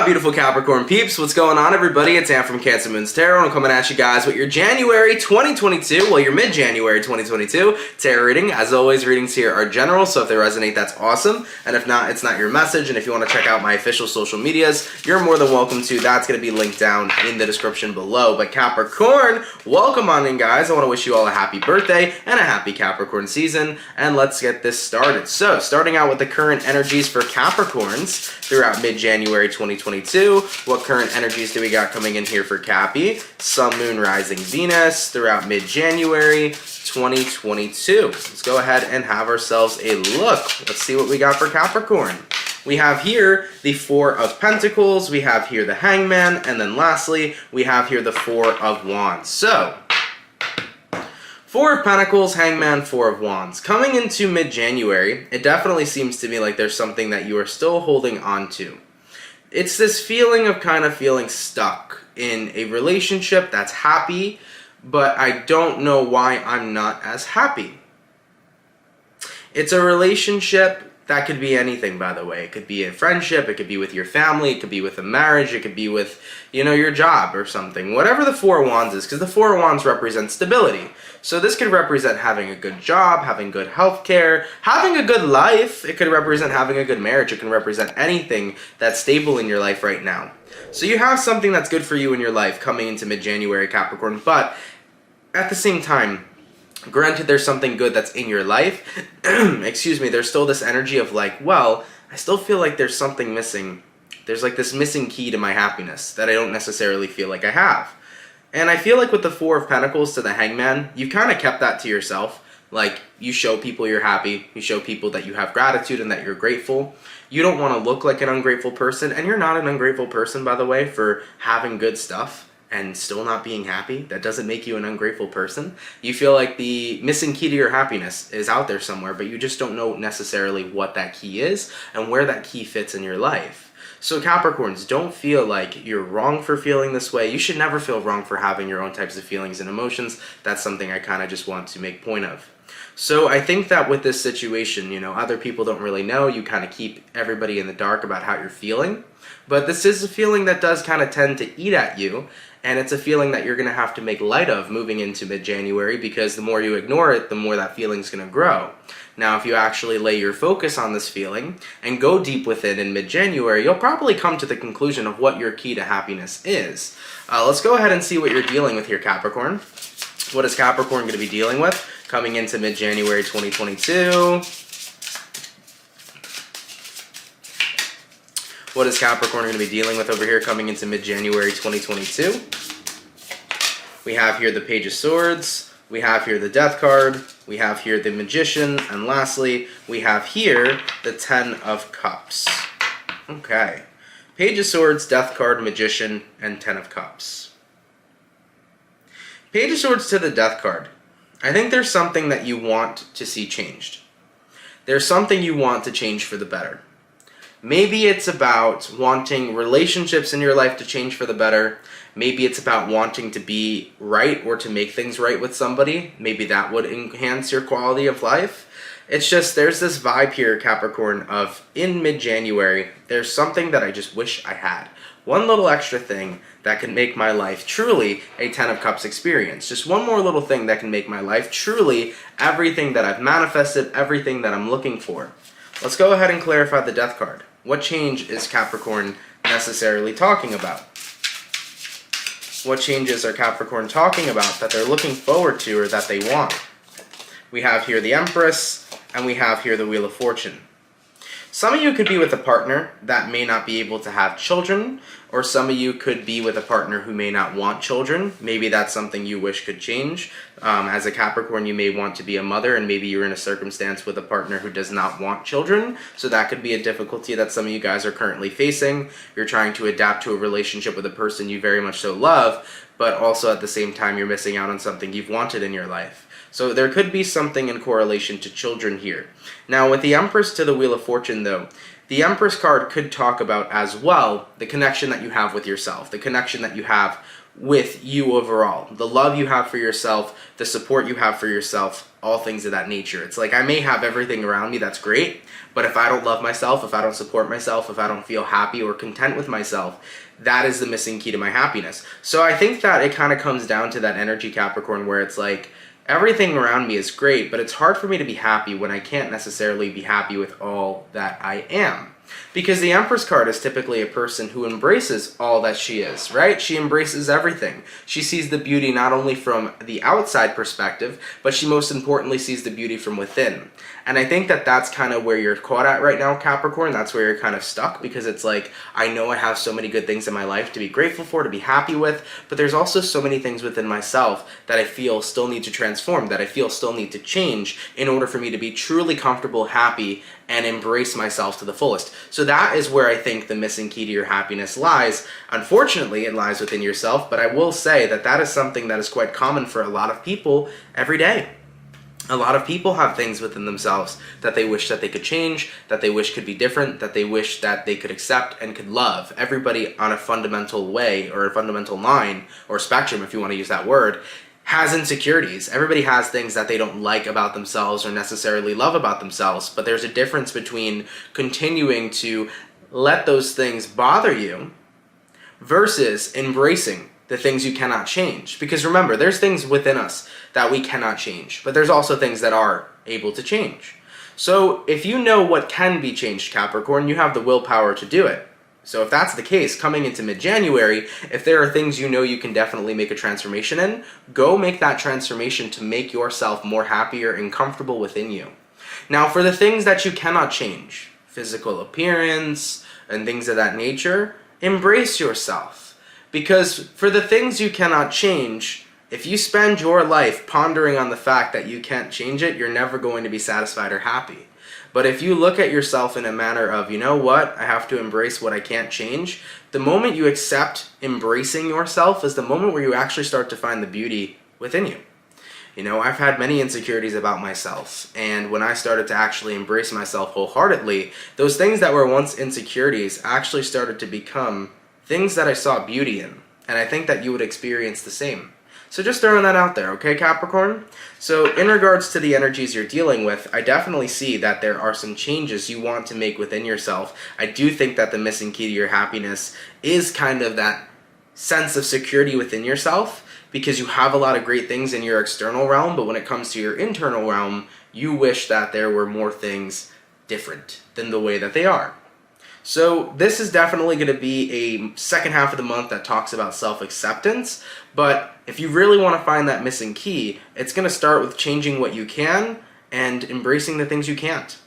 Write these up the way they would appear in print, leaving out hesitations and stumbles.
Beautiful Capricorn peeps, what's going on everybody? It's Am from CancerMoonsTarot, and I'm coming at you guys with your January 2022, well your mid-January 2022 tarot reading. As always, readings here are general, so if they resonate, that's awesome, and if not, it's not your message. And if you want to check out my official social medias, you're more than welcome to. That's going to be linked down in the description below. But Capricorn, welcome on in guys. I want to wish you all a happy birthday and a happy Capricorn season, and let's get this started. So, starting out with the current energies for Capricorns throughout mid-January 2022. What current energies do we got coming in here for Cappy? Sun, Moon, Rising, Venus throughout mid-January 2022. Let's go ahead and have ourselves a look. Let's see what we got for Capricorn. We have here the Four of Pentacles, we have here the Hangman, and then lastly, we have here the Four of Wands. So, Four of Pentacles, Hangman, Four of Wands. Coming into mid-January, it definitely seems to me like there's something that you are still holding on to. It's this feeling of kind of feeling stuck in a relationship that's happy, but I don't know why I'm not as happy. It's a relationship that could be anything, by the way. It could be a friendship, it could be with your family, it could be with a marriage, it could be with, you know, your job or something. Whatever the Four of Wands is, because the Four of Wands represents stability. So this could represent having a good job, having good health care, having a good life. It could represent having a good marriage. It can represent anything that's stable in your life right now. So you have something that's good for you in your life coming into mid-January, Capricorn, but at the same time, granted there's something good that's in your life, excuse me, there's still this energy of like, well, I still feel like there's something missing. There's like this missing key to my happiness that I don't necessarily feel like I have. And I feel like with the Four of Pentacles to the Hangman, you kind of kept that to yourself. Like, you show people you're happy, you show people that you have gratitude and that you're grateful. You don't want to look like an ungrateful person, and you're not an ungrateful person, by the way, for having good stuff and still not being happy. That doesn't make you an ungrateful person. You feel like the missing key to your happiness is out there somewhere, but you just don't know necessarily what that key is and where that key fits in your life. So Capricorns, don't feel like you're wrong for feeling this way. You should never feel wrong for having your own types of feelings and emotions. That's something I kind of just want to make point of. So I think that with this situation, you know, other people don't really know. You kind of keep everybody in the dark about how you're feeling. But this is a feeling that does kind of tend to eat at you. And it's a feeling that you're going to have to make light of moving into mid-January, because the more you ignore it, the more that feeling's going to grow. Now, if you actually lay your focus on this feeling and go deep within in mid-January, you'll probably come to the conclusion of what your key to happiness is. Let's go ahead and see what you're dealing with here, Capricorn. What is Capricorn going to be dealing with coming into mid-January 2022? What is Capricorn going to be dealing with over here coming into mid-January 2022? We have here the Page of Swords, we have here the Death card, we have here the Magician, and lastly, we have here the Ten of Cups. Okay. Page of Swords, Death card, Magician, and Ten of Cups. Page of Swords to the Death card. I think there's something that you want to see changed. There's something you want to change for the better. Maybe it's about wanting relationships in your life to change for the better. Maybe it's about wanting to be right or to make things right with somebody. Maybe that would enhance your quality of life. It's just, there's this vibe here, Capricorn, of in mid-January, there's something that I just wish I had. One little extra thing that can make my life truly a Ten of Cups experience. Just one more little thing that can make my life truly everything that I've manifested, everything that I'm looking for. Let's go ahead and clarify the Death card. What change is Capricorn necessarily talking about? What changes are Capricorn talking about that they're looking forward to or that they want? We have here the Empress, and we have here the Wheel of Fortune. Some of you could be with a partner that may not be able to have children, or some of you could be with a partner who may not want children. Maybe that's something you wish could change. As a Capricorn, you may want to be a mother, and maybe you're in a circumstance with a partner who does not want children. So that could be a difficulty that some of you guys are currently facing. You're trying to adapt to a relationship with a person you very much so love, but also at the same time you're missing out on something you've wanted in your life. So there could be something in correlation to children here. Now with the Empress to the Wheel of Fortune though, the Empress card could talk about as well the connection that you have with yourself, the connection that you have with you overall. The love you have for yourself, the support you have for yourself, all things of that nature. It's like I may have everything around me that's great, but if I don't love myself, if I don't support myself, if I don't feel happy or content with myself, that is the missing key to my happiness. So I think that it kind of comes down to that energy, Capricorn, where it's like everything around me is great, but it's hard for me to be happy when I can't necessarily be happy with all that I am. Because the Empress card is typically a person who embraces all that she is, right? She embraces everything. She sees the beauty not only from the outside perspective, but she most importantly sees the beauty from within. And I think that that's kind of where you're caught at right now, Capricorn. That's where you're kind of stuck, because it's like, I know I have so many good things in my life to be grateful for, to be happy with, but there's also so many things within myself that I feel still need to transform, that I feel still need to change in order for me to be truly comfortable, happy, and embrace myself to the fullest. So that is where I think the missing key to your happiness lies. Unfortunately, it lies within yourself, but I will say that that is something that is quite common for a lot of people every day. A lot of people have things within themselves that they wish that they could change, that they wish could be different, that they wish that they could accept and could love. Everybody on a fundamental way, or a fundamental line, or spectrum, if you want to use that word, has insecurities. Everybody has things that they don't like about themselves or necessarily love about themselves, but there's a difference between continuing to let those things bother you versus embracing the things you cannot change. Because remember, there's things within us that we cannot change, but there's also things that are able to change. So if you know what can be changed, Capricorn, you have the willpower to do it. So if that's the case, coming into mid-January, if there are things you know you can definitely make a transformation in, go make that transformation to make yourself more happier and comfortable within you. Now, for the things that you cannot change, physical appearance and things of that nature, embrace yourself. Because for the things you cannot change, if you spend your life pondering on the fact that you can't change it, you're never going to be satisfied or happy. But if you look at yourself in a manner of, you know what, I have to embrace what I can't change, the moment you accept embracing yourself is the moment where you actually start to find the beauty within you. You know, I've had many insecurities about myself, and when I started to actually embrace myself wholeheartedly, those things that were once insecurities actually started to become things that I saw beauty in, and I think that you would experience the same. So just throwing that out there, okay, Capricorn? So in regards to the energies you're dealing with, I definitely see that there are some changes you want to make within yourself. I do think that the missing key to your happiness is kind of that sense of security within yourself, because you have a lot of great things in your external realm, but when it comes to your internal realm, you wish that there were more things different than the way that they are. So this is definitely going to be a second half of the month that talks about self-acceptance, but if you really want to find that missing key, it's going to start with changing what you can and embracing the things you can't,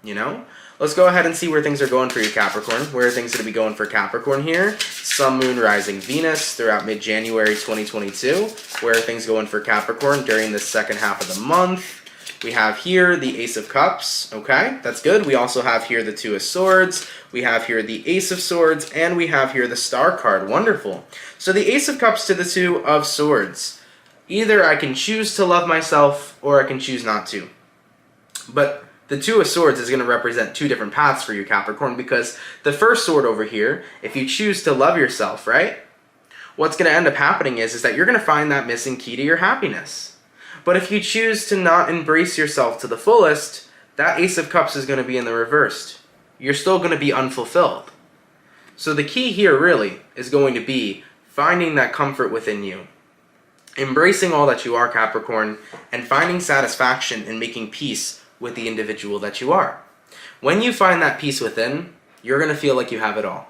you know? Let's go ahead and see where things are going for you, Capricorn. Where are things going to be going for Capricorn here? Sun, Moon, Rising, Venus throughout mid-January 2022. Where are things going for Capricorn during the second half of the month? We have here the Ace of Cups, okay, that's good. We also have here the Two of Swords, we have here the Ace of Swords, and we have here the Star card, wonderful. So the Ace of Cups to the Two of Swords. Either I can choose to love myself, or I can choose not to. But the Two of Swords is going to represent two different paths for you, Capricorn, because the first sword over here, if you choose to love yourself, right, what's going to end up happening is that you're going to find that missing key to your happiness. But if you choose to not embrace yourself to the fullest, that Ace of Cups is going to be in the reversed. You're still going to be unfulfilled. So the key here really is going to be finding that comfort within you, embracing all that you are, Capricorn, and finding satisfaction in making peace with the individual that you are. When you find that peace within, you're going to feel like you have it all.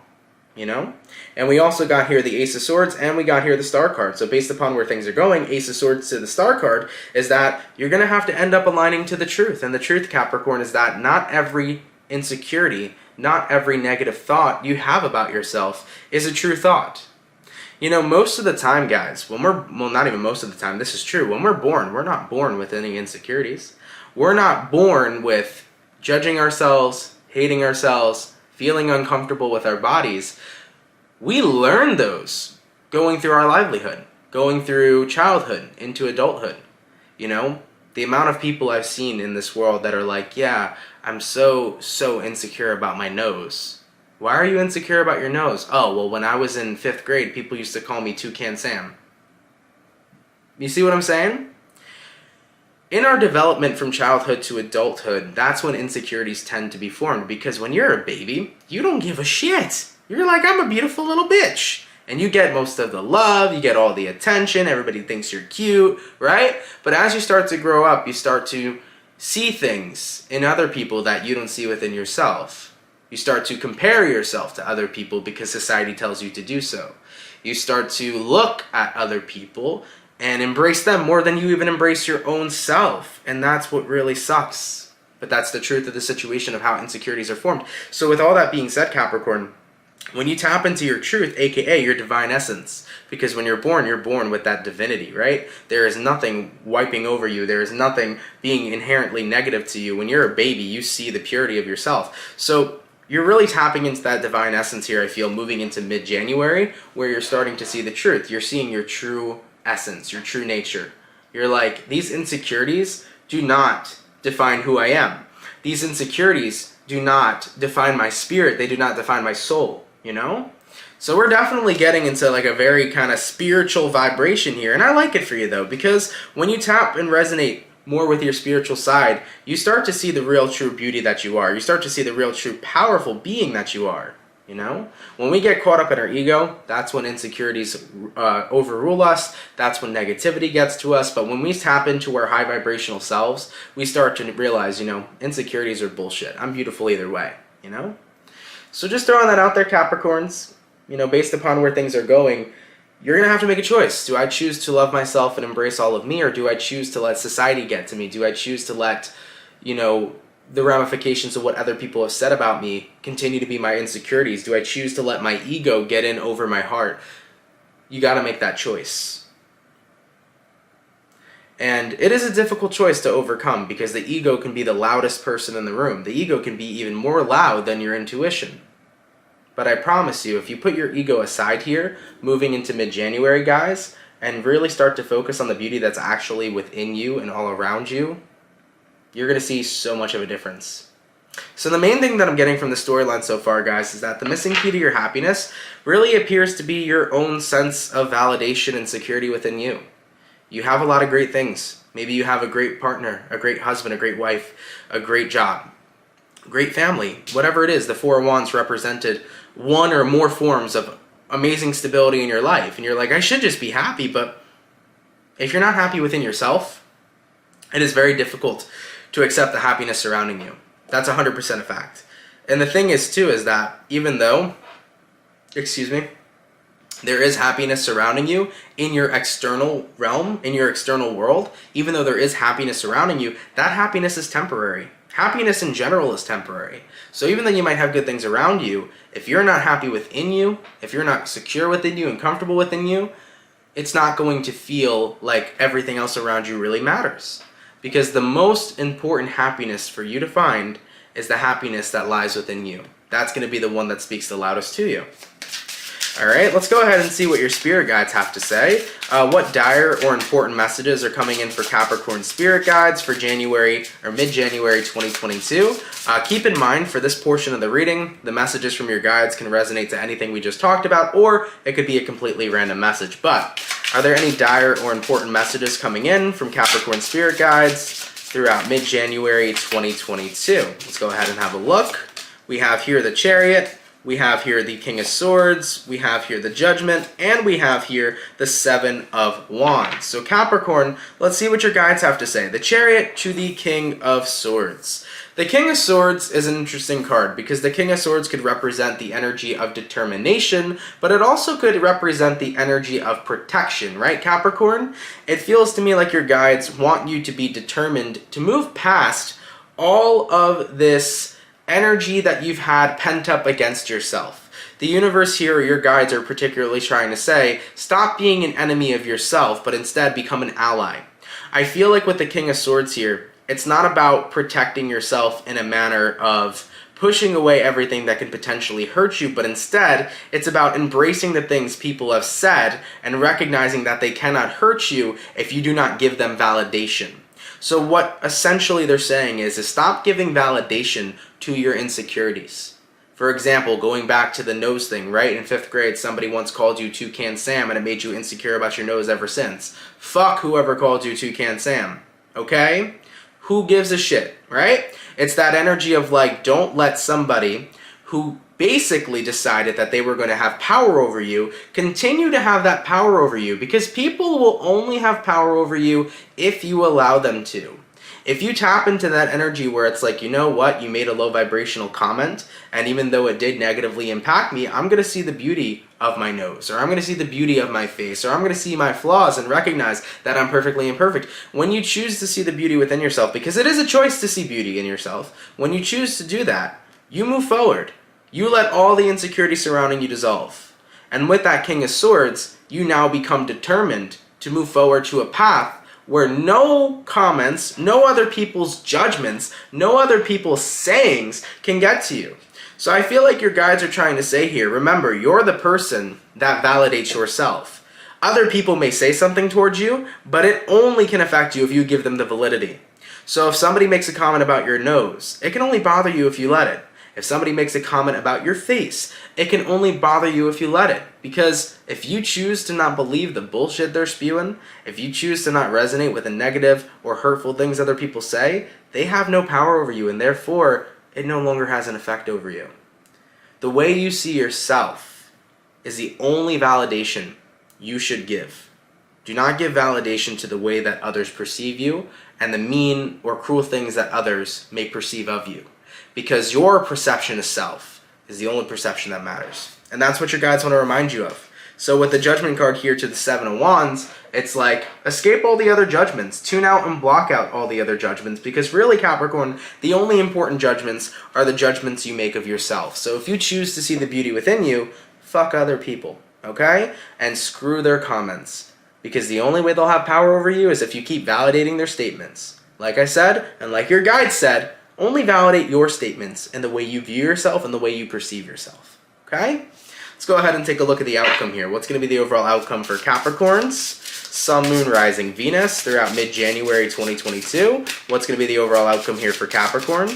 You know? And we also got here the Ace of Swords, and we got here the Star card. So based upon where things are going, Ace of Swords to the Star card is that you're going to have to end up aligning to the truth. And the truth, Capricorn, is that not every insecurity, not every negative thought you have about yourself is a true thought. You know, most of the time, guys, when we're, well, not even most of the time, this is true. When we're born, we're not born with any insecurities. We're not born with judging ourselves, hating ourselves, feeling uncomfortable with our bodies. We learn those going through our livelihood, going through childhood into adulthood. You know, the amount of people I've seen in this world that are like, yeah, I'm so insecure about my nose. Why are you insecure about your nose? Oh, well, when I was in 5th grade, people used to call me Toucan Sam. You see what I'm saying? In our development from childhood to adulthood, that's when insecurities tend to be formed, because when you're a baby, you don't give a shit. You're like, I'm a beautiful little bitch. And you get most of the love, you get all the attention, everybody thinks you're cute, right? But as you start to grow up, you start to see things in other people that you don't see within yourself. You start to compare yourself to other people because society tells you to do so. You start to look at other people and embrace them more than you even embrace your own self. And that's what really sucks. But that's the truth of the situation of how insecurities are formed. So with all that being said, Capricorn, when you tap into your truth, aka your divine essence, because when you're born with that divinity, right? There is nothing wiping over you. There is nothing being inherently negative to you. When you're a baby, you see the purity of yourself. So you're really tapping into that divine essence here, I feel, moving into mid-January, where you're starting to see the truth. You're seeing your true essence, your true nature. You're like, these insecurities do not define who I am. These insecurities do not define my spirit. They do not define my soul, you know? So we're definitely getting into like a very kind of spiritual vibration here. And I like it for you though, because when you tap and resonate more with your spiritual side, you start to see the real true beauty that you are. You start to see the real true powerful being that you are, you know? When we get caught up in our ego, that's when insecurities overrule us. That's when negativity gets to us. But when we tap into our high vibrational selves, we start to realize, you know, insecurities are bullshit. I'm beautiful either way, you know? So just throwing that out there, Capricorns, you know, based upon where things are going, you're going to have to make a choice. Do I choose to love myself and embrace all of me, or do I choose to let society get to me? Do I choose to let, you know, the ramifications of what other people have said about me continue to be my insecurities? Do I choose to let my ego get in over my heart? You got to make that choice. And it is a difficult choice to overcome, because the ego can be the loudest person in the room. The ego can be even more loud than your intuition. But I promise you, if you put your ego aside here, moving into mid-January, guys, and really start to focus on the beauty that's actually within you and all around you, you're going to see so much of a difference. So the main thing that I'm getting from the storyline so far, guys, is that the missing key to your happiness really appears to be your own sense of validation and security within you. You have a lot of great things. Maybe you have a great partner, a great husband, a great wife, a great job, great family, whatever it is. The Four of Wands represented one or more forms of amazing stability in your life. And you're like, I should just be happy. But if you're not happy within yourself, it is very difficult to accept the happiness surrounding you. That's 100% a fact. And the thing is, too, is that even though, there is happiness surrounding you in your external realm, in your external world, even though there is happiness surrounding you, that happiness is temporary. Happiness in general is temporary. So even though you might have good things around you, if you're not happy within you, if you're not secure within you and comfortable within you, it's not going to feel like everything else around you really matters. Because the most important happiness for you to find is the happiness that lies within you. That's going to be the one that speaks the loudest to you. Alright, let's go ahead and see what your spirit guides have to say. What dire or important messages are coming in for Capricorn spirit guides for January or mid-January 2022. Keep in mind, for this portion of the reading, the messages from your guides can resonate to anything we just talked about, or it could be a completely random message. But are there any dire or important messages coming in from Capricorn spirit guides throughout mid-January 2022? Let's go ahead and have a look. We have here the Chariot. We have here the King of Swords, we have here the Judgment, and we have here the Seven of Wands. So Capricorn, let's see what your guides have to say. The Chariot to the King of Swords. The King of Swords is an interesting card because the King of Swords could represent the energy of determination, but it also could represent the energy of protection, right, Capricorn? It feels to me like your guides want you to be determined to move past all of this energy that you've had pent up against yourself. The universe here, or your guides, are particularly trying to say, stop being an enemy of yourself, but instead become an ally. I feel like with the King of Swords here, it's not about protecting yourself in a manner of pushing away everything that can potentially hurt you, but instead, it's about embracing the things people have said and recognizing that they cannot hurt you if you do not give them validation. So what essentially they're saying is stop giving validation to your insecurities. For example, going back to the nose thing, right? In 5th grade, somebody once called you Toucan Sam and it made you insecure about your nose ever since. Fuck whoever called you Toucan Sam, okay? Who gives a shit, right? It's that energy of like, don't let somebody who basically decided that they were going to have power over you continue to have that power over you, because people will only have power over you if you allow them to. If you tap into that energy where it's like, you know what, you made a low vibrational comment, and even though it did negatively impact me, I'm going to see the beauty of my nose, or I'm going to see the beauty of my face, or I'm going to see my flaws and recognize that I'm perfectly imperfect. When you choose to see the beauty within yourself, because it is a choice to see beauty in yourself, when you choose to do that, you move forward. You let all the insecurity surrounding you dissolve. And with that King of Swords, you now become determined to move forward to a path where no comments, no other people's judgments, no other people's sayings can get to you. So I feel like your guides are trying to say here, remember, you're the person that validates yourself. Other people may say something towards you, but it only can affect you if you give them the validity. So if somebody makes a comment about your nose, it can only bother you if you let it. If somebody makes a comment about your face, it can only bother you if you let it. Because if you choose to not believe the bullshit they're spewing, if you choose to not resonate with the negative or hurtful things other people say, they have no power over you, and therefore, it no longer has an effect over you. The way you see yourself is the only validation you should give. Do not give validation to the way that others perceive you and the mean or cruel things that others may perceive of you. Because your perception of self is the only perception that matters. And that's what your guides want to remind you of. So with the Judgment card here to the 7 of Wands, it's like, escape all the other judgments. Tune out and block out all the other judgments. Because really, Capricorn, the only important judgments are the judgments you make of yourself. So if you choose to see the beauty within you, fuck other people, okay? And screw their comments. Because the only way they'll have power over you is if you keep validating their statements. Like I said, and like your guide said, only validate your statements and the way you view yourself and the way you perceive yourself, okay? Let's go ahead and take a look at the outcome here. What's going to be the overall outcome for Capricorns? Sun, Moon, Rising, Venus throughout mid-January 2022. What's going to be the overall outcome here for Capricorn?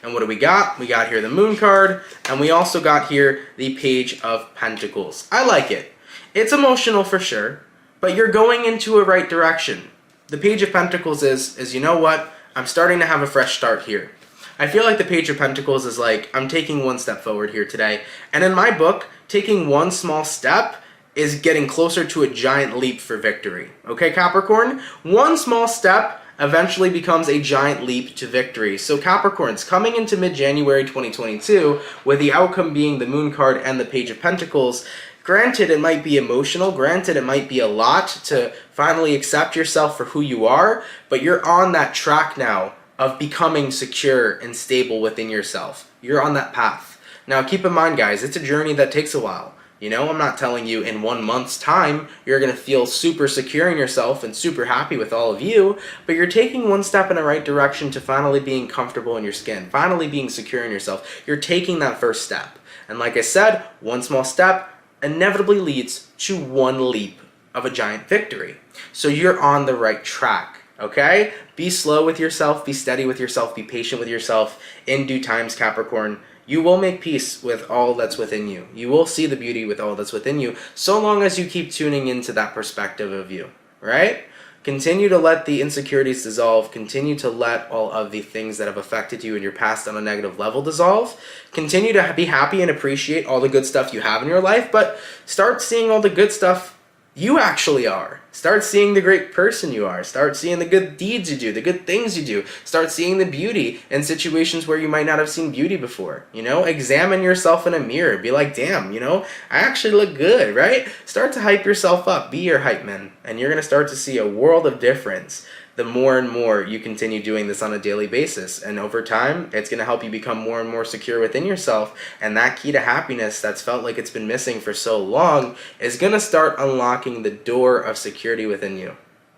And what do we got? We got here the Moon card, and we also got here the Page of Pentacles. I like it. It's emotional for sure, but you're going into a right direction. The Page of Pentacles is you know what? I'm starting to have a fresh start here. I feel like the Page of Pentacles is like, I'm taking one step forward here today. And in my book, taking one small step is getting closer to a giant leap for victory. Okay, Capricorn? One small step eventually becomes a giant leap to victory. So Capricorns, coming into mid-January 2022, with the outcome being the Moon card and the Page of Pentacles, granted, it might be emotional. Granted, it might be a lot to finally accept yourself for who you are, but you're on that track now of becoming secure and stable within yourself. You're on that path. Now, keep in mind, guys, it's a journey that takes a while. You know, I'm not telling you in 1 month's time you're going to feel super secure in yourself and super happy with all of you, but you're taking one step in the right direction to finally being comfortable in your skin, finally being secure in yourself. You're taking that first step. And like I said, one small step inevitably leads to one leap of a giant victory. So you're on the right track, okay? Be slow with yourself, be steady with yourself, be patient with yourself. In due times, Capricorn, you will make peace with all that's within you. You will see the beauty with all that's within you, so long as you keep tuning into that perspective of you, right? Continue to let the insecurities dissolve. Continue to let all of the things that have affected you in your past on a negative level dissolve. Continue to be happy and appreciate all the good stuff you have in your life, but start seeing all the good stuff you actually are. Start seeing the great person you are. Start seeing the good deeds you do, the good things you do. Start seeing the beauty in situations where you might not have seen beauty before. You know, examine yourself in a mirror. Be like, damn, you know, I actually look good, right? Start to hype yourself up. Be your hype man. And you're going to start to see a world of difference the more and more you continue doing this on a daily basis. And over time, it's going to help you become more and more secure within yourself. And that key to happiness that's felt like it's been missing for so long is going to start unlocking the door of security within you.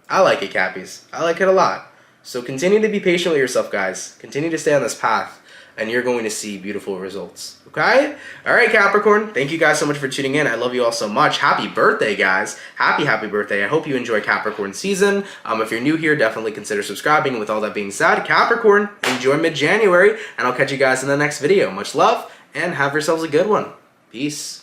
I like it, Cappies. I like it a lot. So continue to be patient with yourself, guys. Continue to stay on this path, and you're going to see beautiful results. Okay? All right, Capricorn. Thank you guys so much for tuning in. I love you all so much. Happy birthday, guys. Happy birthday. I hope you enjoy Capricorn season. If you're new here, definitely consider subscribing. With all that being said, Capricorn, enjoy mid-January, and I'll catch you guys in the next video. Much love, and have yourselves a good one. Peace.